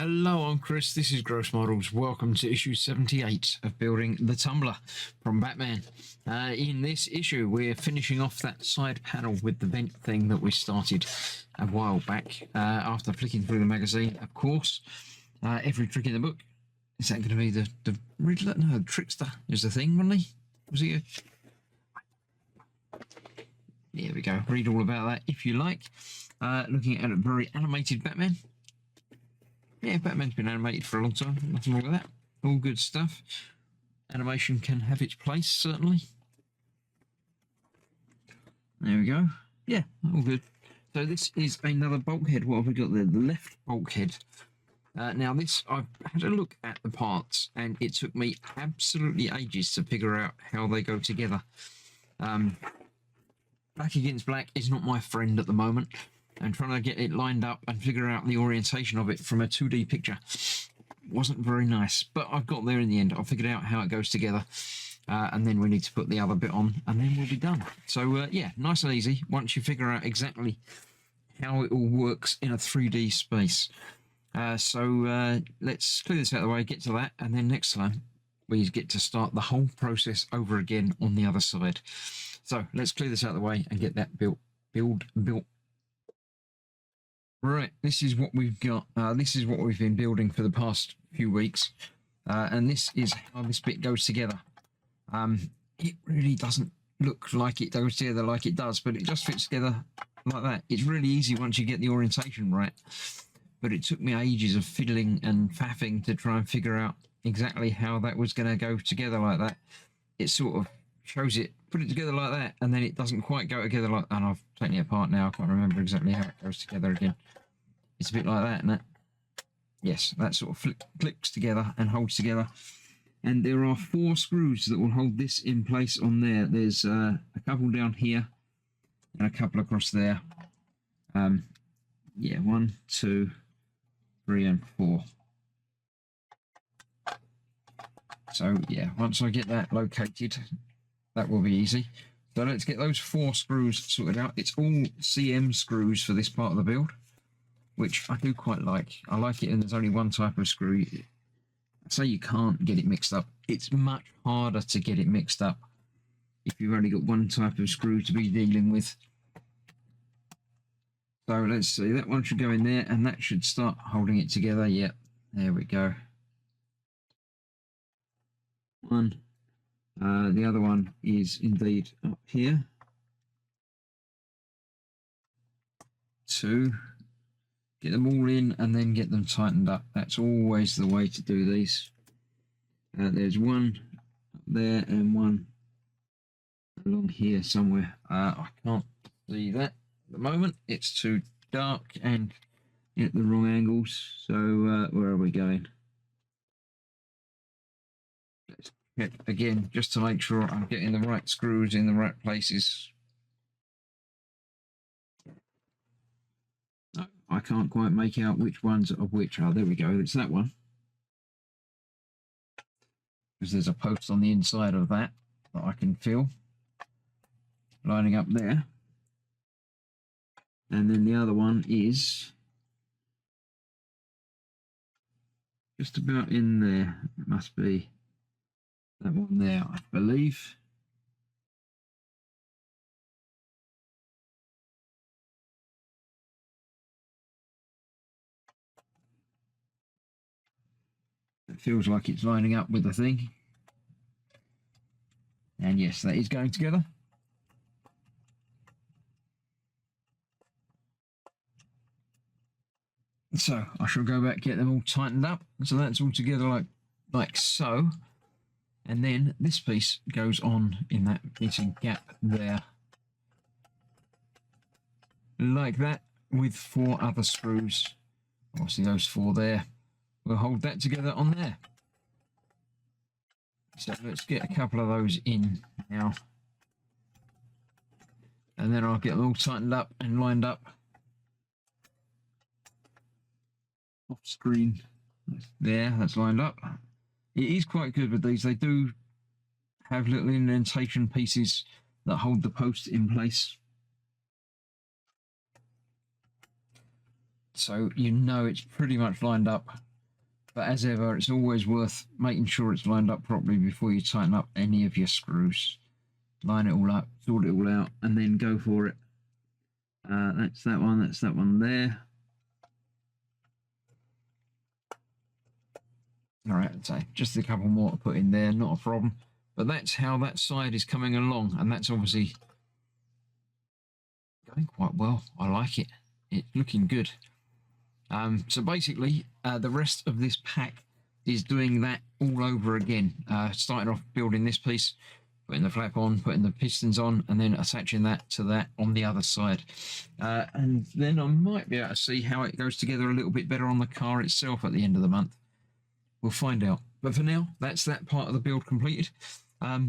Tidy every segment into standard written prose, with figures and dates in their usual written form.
Hello, I'm Chris. This is Gross Models. Welcome to issue 78 of Building the Tumbler from Batman. In this issue, we're finishing off that side panel with the vent thing that we started a while back. After flicking through the magazine, of course, every trick in the book. Is that going to be the Riddler? No, the Trickster is the thing, wasn't he? Was he There we go. Read all about that if you like. Looking at a very animated Batman. Yeah, Batman's been animated for a long time. Nothing wrong with that. All good stuff. Animation can have its place, certainly. There we go. Yeah, all good. So this is another bulkhead. What have we got there? The left bulkhead. Now this, I've had a look at the parts, and it took me absolutely ages to figure out how they go together. Black against black is not my friend at the moment. And trying to get it lined up and figure out the orientation of it from a 2D picture wasn't very nice. But I've got there in the end. I figured out how it goes together. And then we need to put the other bit on, and then we'll be done. So, yeah, nice and easy once you figure out exactly how it all works in a 3D space. So let's clear this out of the way, get to that, and then next time we get to start the whole process over again on the other side. So let's clear this out of the way and get that built. Right, this is what we've got. This is what we've been building for the past few weeks. And this is how this bit goes together. It really doesn't look like it goes together like it does, but it just fits together like that. It's really easy once you get the orientation right. But it took me ages of fiddling and faffing to try and figure out exactly how that was going to go together like that. It sort of shows it, put it together like that, and then it doesn't quite go together like that. And I've taken it apart now. I can't remember exactly how it goes together again. It's a bit like that, isn't it? Yes, that sort of clicks together and holds together. And there are 4 screws that will hold this in place on there. There's a couple down here and a couple across there. Yeah, 1, 2, 3 and 4. So yeah, once I get that located, that will be easy. So let's get those 4 screws sorted out. It's all CM screws for this part of the build, which I do quite like. I like it, and there's only one type of screw. I say you can't get it mixed up. It's much harder to get it mixed up if you've only got one type of screw to be dealing with. So let's see, that one should go in there, and that should start holding it together. Yep, there we go. One. The other one is indeed up here. 2. Get them all in and then get them tightened up. That's always the way to do these. There's one up there and one along here somewhere. I can't see that at the moment. It's too dark and at the wrong angles. So where are we going? Let's check again just to make sure I'm getting the right screws in the right places. I can't quite make out which ones of which are. There we go. It's that one. Because there's a post on the inside of that I can feel lining up there. And then the other one is just about in there. It must be that one there, I believe. It feels like it's lining up with the thing. And yes, that is going together. So I shall go back, get them all tightened up. So that's all together like so. And then this piece goes on in that missing gap there. Like that, with 4 other screws. Obviously those 4 there. We'll hold that together on there. So let's get a couple of those in now. And then I'll get them all tightened up and lined up. Off screen. There, that's lined up. It is quite good with these. They do have little indentation pieces that hold the post in place. So you know it's pretty much lined up But as ever, it's always worth making sure it's lined up properly before you tighten up any of your screws. Line it all up, sort it all out, and then go for it. That's that one there. All right, I'd say just a couple more to put in there, not a problem. But that's how that side is coming along, and that's obviously going quite well. I like it. It's looking good. So basically, the rest of this pack is doing that all over again. Starting off building this piece, putting the flap on, putting the pistons on, and then attaching that to that on the other side. And then I might be able to see how it goes together a little bit better on the car itself at the end of the month. We'll find out. But for now, that's that part of the build completed.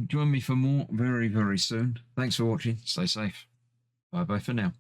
Join me for more very, very soon. Thanks for watching. Stay safe. Bye-bye for now.